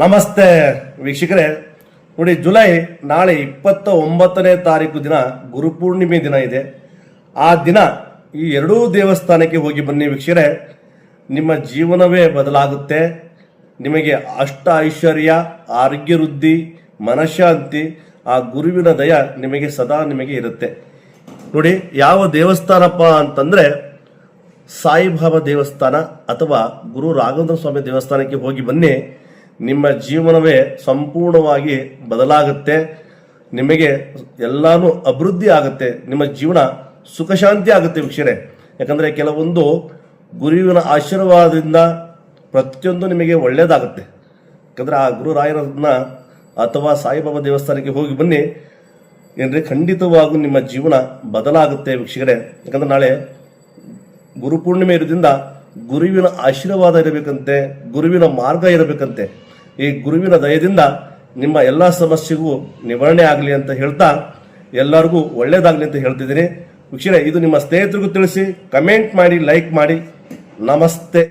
ನಮಸ್ತೆ ವೀಕ್ಷಕರೇ, ನೋಡಿ ಜುಲೈ ನಾಳೆ 29ನೇ ತಾರೀಕು ದಿನ ಗುರುಪೂರ್ಣಿಮೆ ದಿನ ಇದೆ. ಆ ದಿನ ಈ ಎರಡೂ ದೇವಸ್ಥಾನಕ್ಕೆ ಹೋಗಿ ಬನ್ನಿ ವೀಕ್ಷಕರೇ. ನಿಮ್ಮ ಜೀವನವೇ ಬದಲಾಗುತ್ತೆ. ನಿಮಗೆ ಅಷ್ಟ ಐಶ್ವರ್ಯ, ಆರೋಗ್ಯ ವೃದ್ಧಿ, ಮನಃಶಾಂತಿ, ಆ ಗುರುವಿನ ದಯ ನಿಮಗೆ ಸದಾ ನಿಮಗೆ ಇರುತ್ತೆ. ನೋಡಿ ಯಾವ ದೇವಸ್ಥಾನಪ್ಪ ಅಂತಂದ್ರೆ ಸಾಯಿಬಾಬಾ ದೇವಸ್ಥಾನ ಅಥವಾ ಗುರು ರಾಘವೇಂದ್ರ ಸ್ವಾಮಿ ದೇವಸ್ಥಾನಕ್ಕೆ ಹೋಗಿ ಬನ್ನಿ. ನಿಮ್ಮ ಜೀವನವೇ ಸಂಪೂರ್ಣವಾಗಿ ಬದಲಾಗುತ್ತೆ. ನಿಮಗೆ ಎಲ್ಲಾನು ಅಭಿವೃದ್ಧಿ ಆಗುತ್ತೆ. ನಿಮ್ಮ ಜೀವನ ಸುಖ ಶಾಂತಿ ಆಗುತ್ತೆ ವೀಕ್ಷಕರೇ. ಯಾಕಂದರೆ ಕೆಲವೊಂದು ಗುರುವಿನ ಆಶೀರ್ವಾದದಿಂದ ಪ್ರತಿಯೊಂದು ನಿಮಗೆ ಒಳ್ಳೆಯದಾಗುತ್ತೆ. ಯಾಕಂದರೆ ಆ ಗುರು ರಾಯರನ್ನ ಅಥವಾ ಸಾಯಿಬಾಬಾ ದೇವಸ್ಥಾನಕ್ಕೆ ಹೋಗಿ ಬನ್ನಿ ಏನ್ರಿ, ಖಂಡಿತವಾಗೂ ನಿಮ್ಮ ಜೀವನ ಬದಲಾಗುತ್ತೆ ವೀಕ್ಷಕರೇ. ಯಾಕಂದ್ರೆ ನಾಳೆ ಗುರುಪೂರ್ಣಿಮೆ ಇರೋದ್ರಿಂದ ಗುರುವಿನ ಆಶೀರ್ವಾದ ಇರಬೇಕಂತೆ, ಗುರುವಿನ ಮಾರ್ಗ ಇರಬೇಕಂತೆ. ಈ ಗುರುವಿನ ದಯದಿಂದ ನಿಮ್ಮ ಎಲ್ಲ ಸಮಸ್ಯೆಗೂ ನಿವಾರಣೆ ಆಗಲಿ ಅಂತ ಹೇಳ್ತಾ ಎಲ್ಲರಿಗೂ ಒಳ್ಳೇದಾಗಲಿ ಅಂತ ಹೇಳ್ತಿದ್ದೀನಿ ವೀಕ್ಷಕರೇ. ಇದು ನಿಮ್ಮ ಸ್ನೇಹಿತರಿಗೂ ತಿಳಿಸಿ, ಕಮೆಂಟ್ ಮಾಡಿ, ಲೈಕ್ ಮಾಡಿ. ನಮಸ್ತೆ.